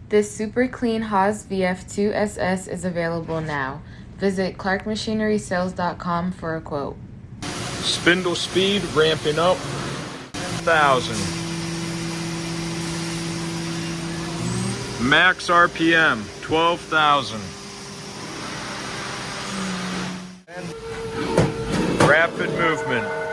This super clean Haas VF2 SS is available now. Visit ClarkMachinerySales.com for a quote. Spindle speed ramping up 10,000. Max RPM 12,000. And rapid movement